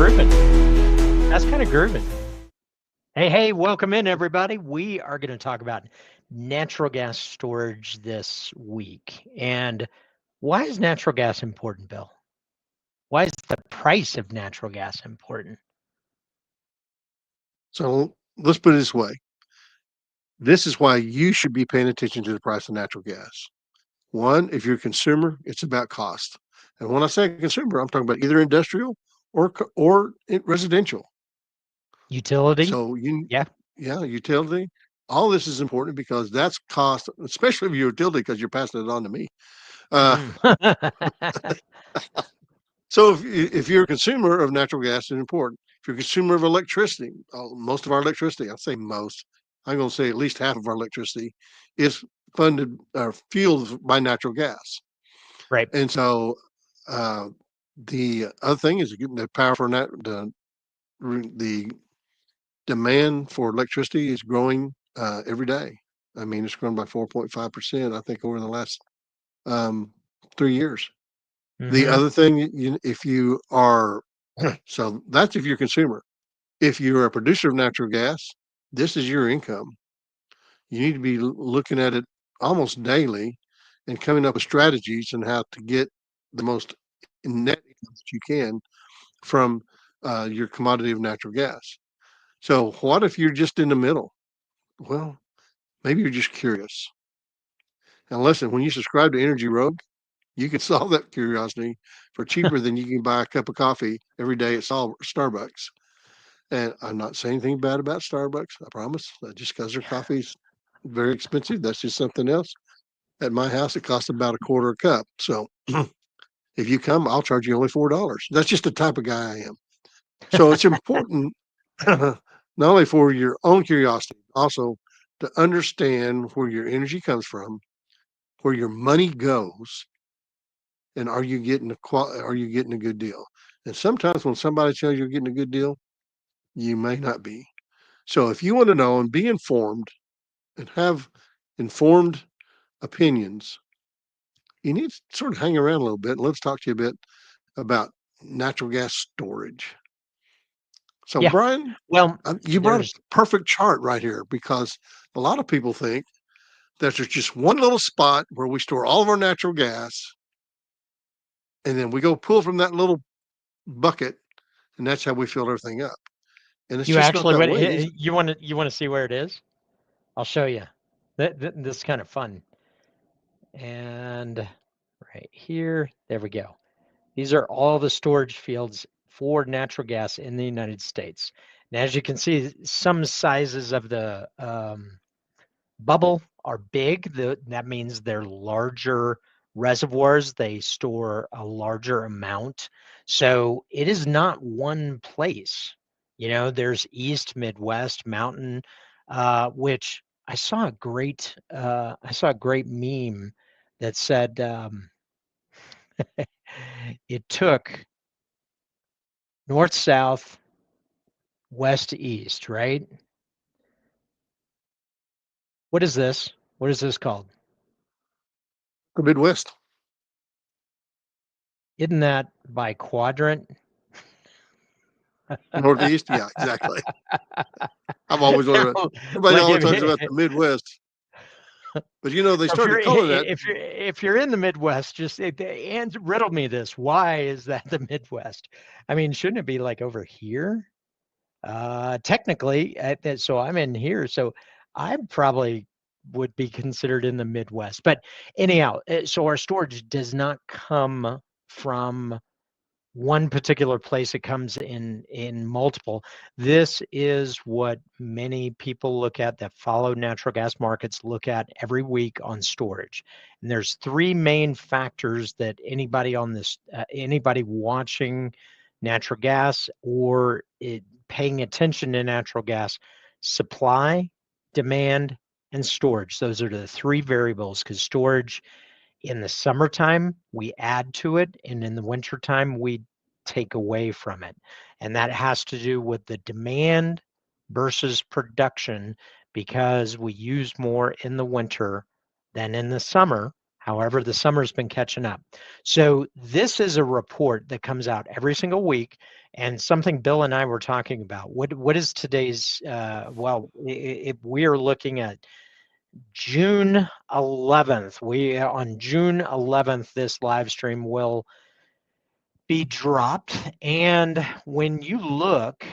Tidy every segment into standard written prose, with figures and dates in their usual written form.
grooving. That's kind of grooving. Hey, welcome in, everybody. We are going to talk about natural gas storage this week. And why is natural gas important, Bill? Why is the price of natural gas important? So let's put it this way. This is why you should be paying attention to the price of natural gas. One, if you're a consumer, it's about cost. And when I say consumer, I'm talking about either industrial or residential. Utility? So Yeah. yeah, utility. All this is important because that's cost, especially if you're utility, because you're passing it on to me. Uh, Mm. so if you're a consumer of natural gas, it's important. If you're a consumer of electricity, most of our electricity, I'll say most, I'm going to say at least half of our electricity is funded or fueled by natural gas. Right. And so the other thing is the power for the demand for electricity is growing every day. I mean, it's grown by 4.5%, I think, over the last 3 years. The Mm-hmm. other thing, if you are, so that's if you're a consumer. If you're a producer of natural gas, this is your income. You need to be looking at it almost daily and coming up with strategies on how to get the most net income that you can from your commodity of natural gas. So, what if you're just in the middle? Well, maybe you're just curious. And listen, when you subscribe to Energy Rogue, you can solve that curiosity for cheaper than you can buy a cup of coffee every day at Starbucks. And I'm not saying anything bad about Starbucks, I promise. Just because their coffee's very expensive, that's just something else. At my house, it costs about a quarter a cup. So if you come, I'll charge you only $4. That's just the type of guy I am. So it's important not only for your own curiosity, also to understand where your energy comes from, where your money goes, and are you getting a good deal? And sometimes when somebody tells you you're getting a good deal, you may not be. So if you want to know and be informed and have informed opinions, you need to sort of hang around a little bit. Let's talk to you a bit about natural gas storage. So, Yeah. Brian, Well, you brought a there's, perfect chart right here because a lot of people think that there's just one little spot where we store all of our natural gas, and then we go pull from that little bucket, and that's how we fill everything up. And it's you just not actually, that what way, is it? you want to see where it is? I'll show you. This is kind of fun. And right here, there we go. These are all the storage fields for natural gas in the United States. And as you can see, some sizes of the bubble are big. That means they're larger reservoirs. They store a larger amount. So it is not one place. You know, there's East, Midwest, Mountain, which I saw a great meme that said it took north, south, west, east, right? What is this? What is this called? The Midwest. Isn't that by quadrant? Northeast, yeah, exactly. I've always wondered. Everybody Like always talks about the Midwest, but they if started calling that. you're in the Midwest, just and riddle me this: why is that the Midwest? I mean, shouldn't it be like over here? Technically, so I'm in here, so I probably would be considered in the Midwest. But anyhow, so our storage does not come from one particular place. It comes in multiple. This is what many people look at that follow natural gas markets look at every week on storage. And there's three main factors that anybody watching natural gas or paying attention to natural gas: supply, demand, and storage. Those are the three variables, because storage in the summertime we add to it, and in the wintertime we take away from it. And that has to do with the demand versus production, because we use more in the winter than in the summer. However, the summer's been catching up. So this is a report that comes out every single week, and something Bill and I were talking about. What is today's? If we are looking at June 11th, on June 11th, this live stream will be dropped. And when you look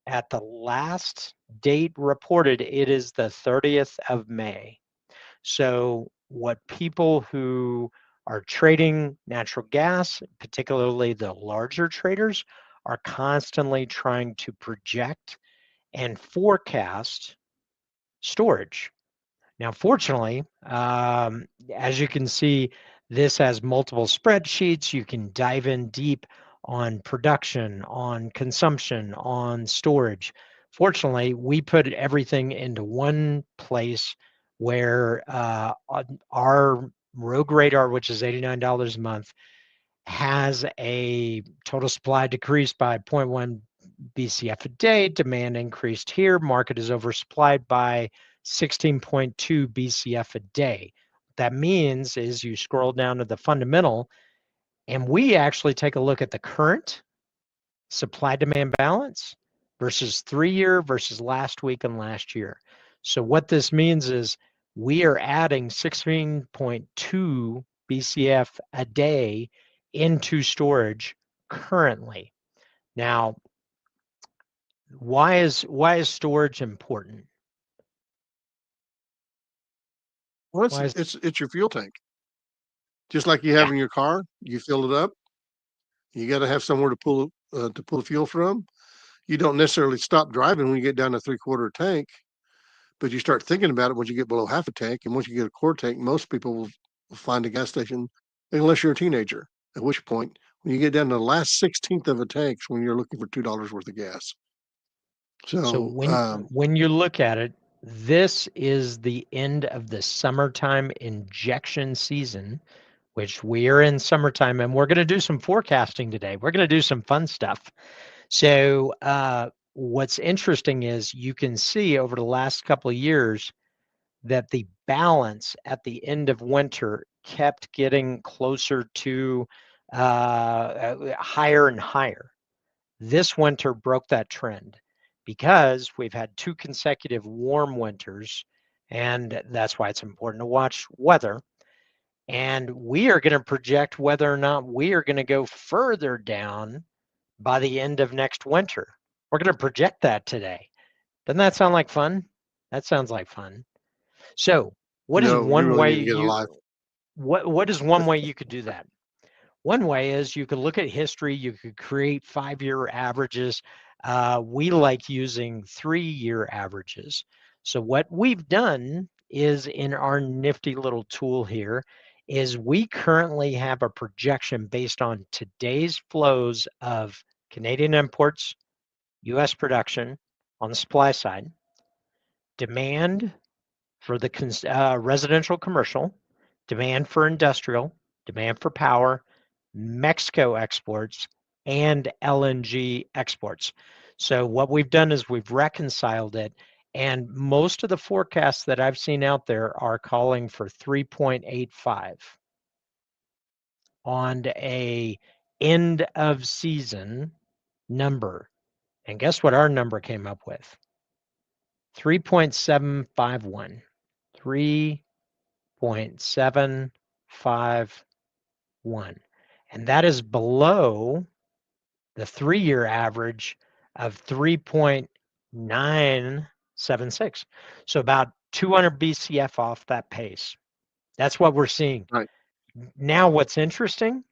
at the last date reported, it is the 30th of May. So, what people who are trading natural gas, particularly the larger traders, are constantly trying to project and forecast storage. Now, fortunately, as you can see, this has multiple spreadsheets. You can dive in deep on production, on consumption, on storage. Fortunately, we put everything into one place where our Rogue Radar, which is $89 a month, has a total supply decreased by 0.1 BCF a day. Demand increased here. Market is oversupplied by 16.2 BCF a day. What that means is you scroll down to the fundamental, and we actually take a look at the current supply demand balance versus 3-year versus last week and last year. So what this means is we are adding 16.2 BCF a day into storage currently. Now, why is storage important? Well, Why is it's your fuel tank. Just like you have Yeah. in your car, you fill it up. You got to have somewhere to pull the fuel from. You don't necessarily stop driving when you get down to 3/4 tank, but you start thinking about it once you get below half a tank. And once you get a quarter tank, most people will find a gas station, unless you're a teenager. At which point, when you get down to the last 16th of a tank, is when you're looking for $2 worth of gas. So So, when you look at it, this is the end of the summertime injection season, which we are in summertime, and we're going to do some forecasting today. We're going to do some fun stuff. So what's interesting is you can see over the last couple of years that the balance at the end of winter kept getting closer to higher and higher. This winter broke that trend because we've had 2 consecutive warm winters, and that's why it's important to watch weather. And we are going to project whether or not we are going to go further down by the end of next winter. We're going to project that today. Doesn't that sound like fun? That sounds like fun. So, what is we one really way need to get a live. what is one way you could do that? One way is you could look at history, you could create 5-year averages. We like using 3-year averages. So what we've done is in our nifty little tool here is we currently have a projection based on today's flows of Canadian imports, US production on the supply side, demand for the residential commercial, demand for industrial, demand for power, Mexico exports, and LNG exports. So what we've done is we've reconciled it, and most of the forecasts that I've seen out there are calling for 3.85 on a end of season number. And guess what our number came up with? 3.751. 3.751. And that is below the 3-year average of 3.976. So about 200 BCF off that pace. That's what we're seeing. Right. Now, what's interesting,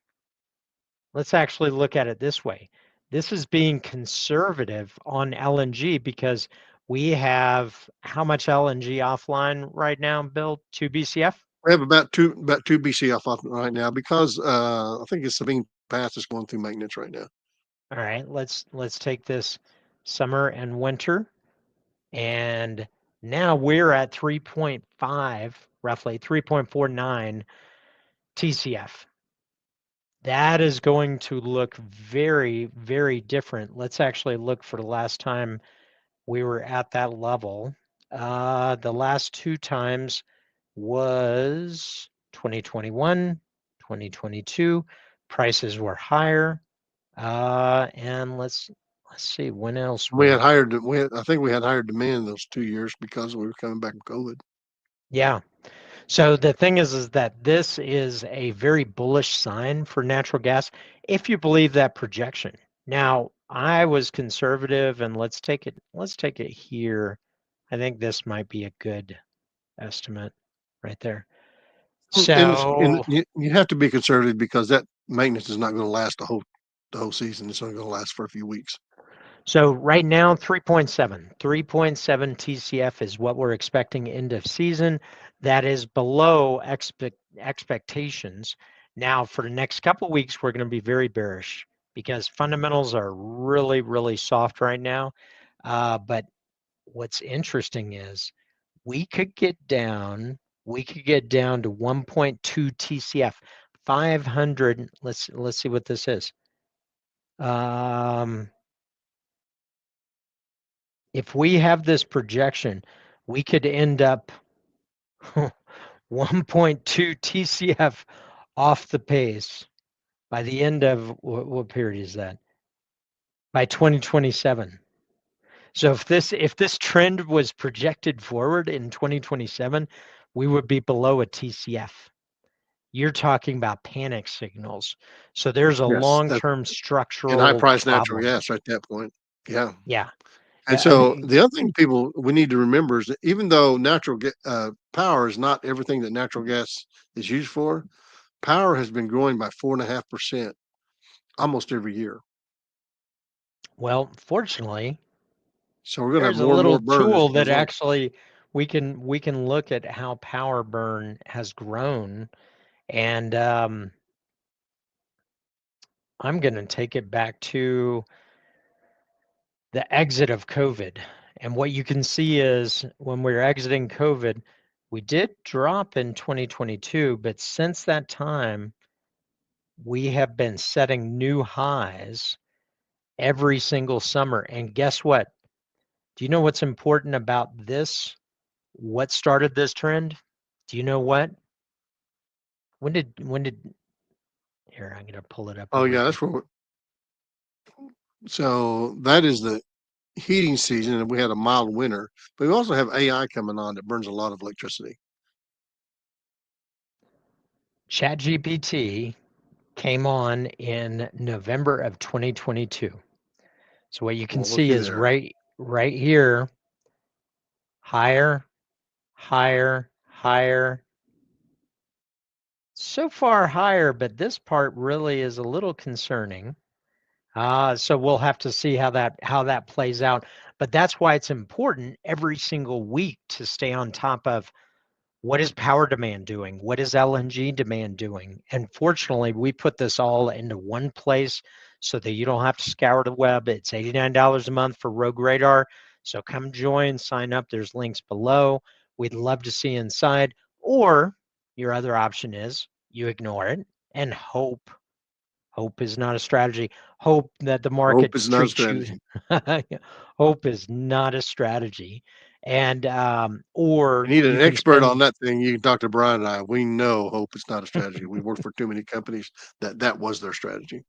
let's actually look at it this way. This is being conservative on LNG because we have how much LNG offline right now, Bill? 2 BCF? We have about two BCF off right now because I think it's Sabine Pass is going through maintenance right now. All right, let's take this summer and winter, and now we're at 3.5, roughly 3.49 TCF. That is going to look very, very different. Let's actually look for the last time we were at that level. The last 2 times was 2021, 2022, prices were higher. And let's see, when else We had were, higher, I think we had higher demand those 2 years because we were coming back from COVID. yeah. So the thing is that this is a very bullish sign for natural gas if you believe that projection. Now, I was conservative, and let's take it here. I think this might be a good estimate right there. So You have to be conservative because that maintenance is not going to last the whole season. It's only going to last for a few weeks. So right now, 3.7 TCF is what we're expecting end of season. That is below expectations. Now, for the next couple weeks, we're going to be very bearish because fundamentals are really, really soft right now. But what's interesting is we could get down to 1.2 TCF, 500. Let's see what this is. If we have this projection, we could end up 1.2 TCF off the pace by the end of what period is that? By 2027. So if this trend was projected forward in 2027, we would be below a TCF. You're talking about panic signals. So there's a Yes, long-term and high structural price natural problem. gas right at that point. Yeah. Yeah. And so the other thing we need to remember is that even though power is not everything that natural gas is used for, power has been growing by 4.5% almost every year. Well, fortunately, So we're going to have there's a more and more little burn as tool it that goes on. actually we can look at how power burn has grown, and I'm going to take it back to the exit of COVID. And what you can see is when we're exiting COVID, we did drop in 2022, but since that time, we have been setting new highs every single summer. And guess what? Do you know what's important about this? What started this trend? Do you know what? When did here, I'm gonna pull it up Oh over yeah, here. so that is the heating season, and we had a mild winter, but we also have AI coming on that burns a lot of electricity. ChatGPT came on in November of 2022. So what you can Well, see looky is there. right here, higher, higher, higher. So far higher, but this part really is a little concerning. So we'll have to see how that plays out. But that's why it's important every single week to stay on top of what is power demand doing? What is LNG demand doing? And fortunately, we put this all into one place so that you don't have to scour the web. It's $89 a month for Rogue Radar. So come join, sign up. There's links below. We'd love to see you inside. Or your other option is you ignore it and hope. Hope is not a strategy. Hope that the Hope market is not a treats you. strategy. Hope is not a strategy. And You or need you an can expert on spend that thing. You can talk to Brian and I. We know hope is not a strategy. We worked for too many companies that was their strategy.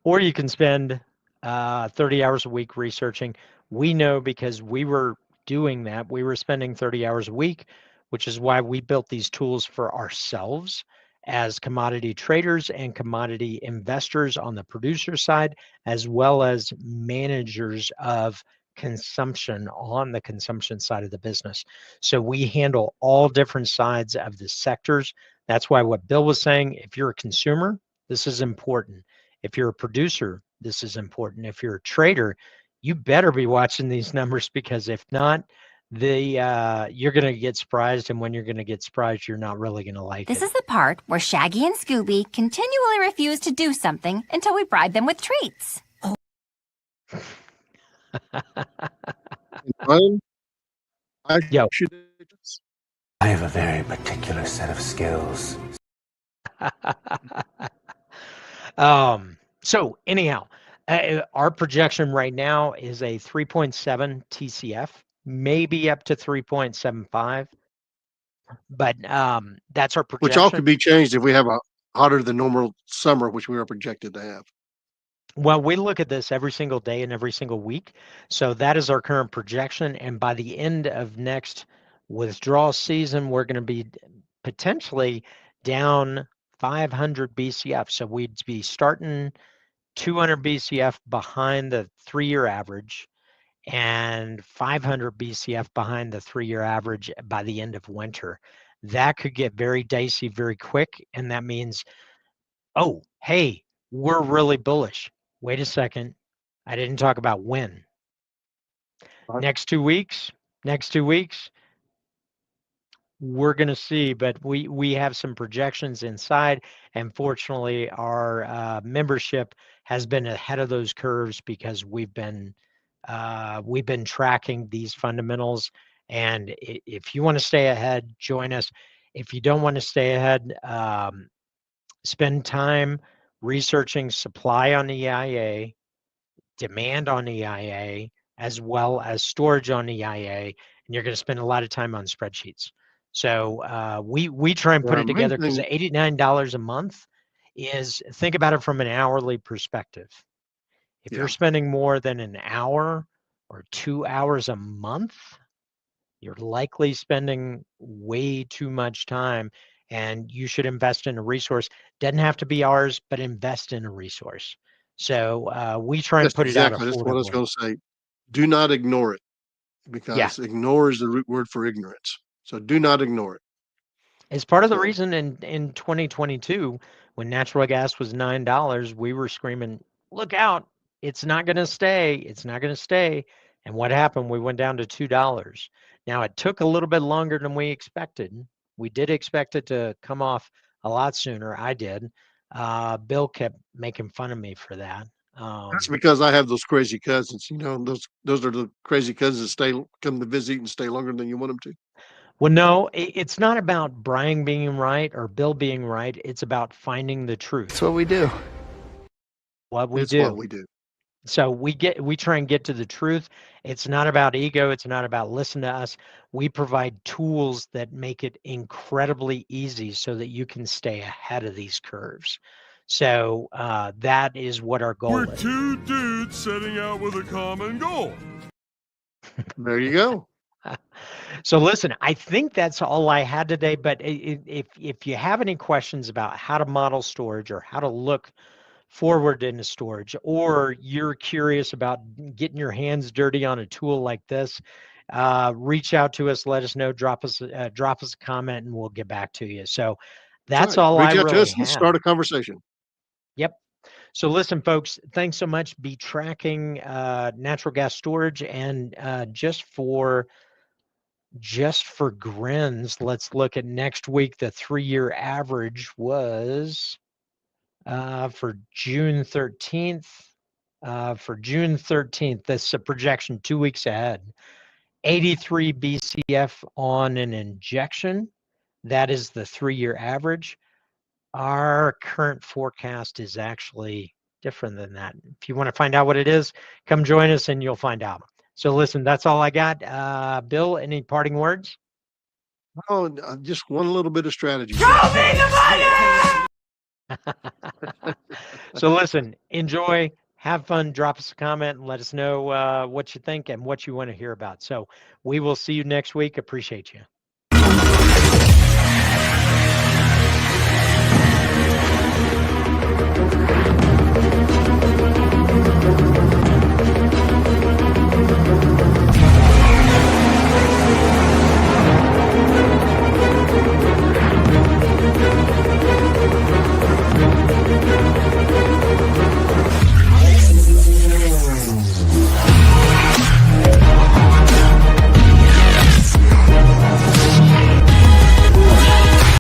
or you can spend 30 hours a week researching. We know because we were doing that. We were spending 30 hours a week, which is why we built these tools for ourselves as commodity traders and commodity investors on the producer side, as well as managers of consumption on the consumption side of the business. So we handle all different sides of the sectors. That's why what Bill was saying, if you're a consumer, this is important. If you're a producer, this is important. If you're a trader, you better be watching these numbers because if not, you're going to get surprised, and when you're going to get surprised, you're not really going to like This it. is the part where Shaggy and Scooby continually refuse to do something until we bribe them with treats. Brian, Yo. I have a very particular set of skills. So anyhow, our projection right now is a 3.7 TCF, maybe up to 3.75. but that's our Which all projection. could be changed if we have a hotter than normal summer, which we are projected to have. Well, we look at this every single day and every single week. So that is our current projection. And by the end of next withdrawal season, we're going to be potentially down 500 BCF. So we'd be starting 200 BCF behind the 3-year average and 500 BCF behind the 3-year average by the end of winter. That could get very dicey very quick. And that means, oh, hey, we're really bullish. Wait a second. I didn't talk about when. Right. Next 2 weeks, we're going to see, but we have some projections inside, and fortunately our membership has been ahead of those curves because we've been tracking these fundamentals. And if you want to stay ahead, join us. If you don't want to stay ahead, spend time researching supply on EIA, demand on EIA, as well as storage on EIA, and you're going to spend a lot of time on spreadsheets. So we try and put it together because $89 a month is, think about it from an hourly perspective. If you're spending more than an hour or 2 hours a month, you're likely spending way too much time, and you should invest in a resource. Doesn't have to be ours, but invest in a resource. So we try and put it out affordably. That's what I was going to say. Do not ignore it, because ignore is the root word for ignorance. So do not ignore it. It's part of the reason in 2022, when natural gas was $9, we were screaming, look out, it's not going to stay. It's not going to stay. And what happened? We went down to $2. Now, it took a little bit longer than we expected. We did expect it to come off a lot sooner. I did. Bill kept making fun of me for that. That's because I have those crazy cousins. You know, those are the crazy cousins that come to visit and stay longer than you want them to. Well, no, it's not about Brian being right or Bill being right. It's about finding the truth. That's what we do. What we do. So we try and get to the truth. It's not about ego. It's not about listen to us. We provide tools that make it incredibly easy so that you can stay ahead of these curves. So that is what our goal is. We're two dudes setting out with a common goal. There you go. So listen, I think that's all I had today. But if you have any questions about how to model storage or how to look forward into storage, or you're curious about getting your hands dirty on a tool like this, reach out to us, let us know, drop us a comment, and we'll get back to you. So that's all I really have. Let's start a conversation. Yep. So listen, folks, thanks so much. Be tracking natural gas storage, and just for grins, let's look at next week. The 3-year average was for June 13th. That's a projection 2 weeks ahead. 83 BCF on an injection. That is the 3-year average. Our current forecast is actually different than that. If you want to find out what it is, come join us and you'll find out. So listen, that's all I got. Bill, any parting words? Oh, just one little bit of strategy. Show me the money! So listen, enjoy, have fun, drop us a comment, and let us know what you think and what you want to hear about. So we will see you next week. Appreciate you.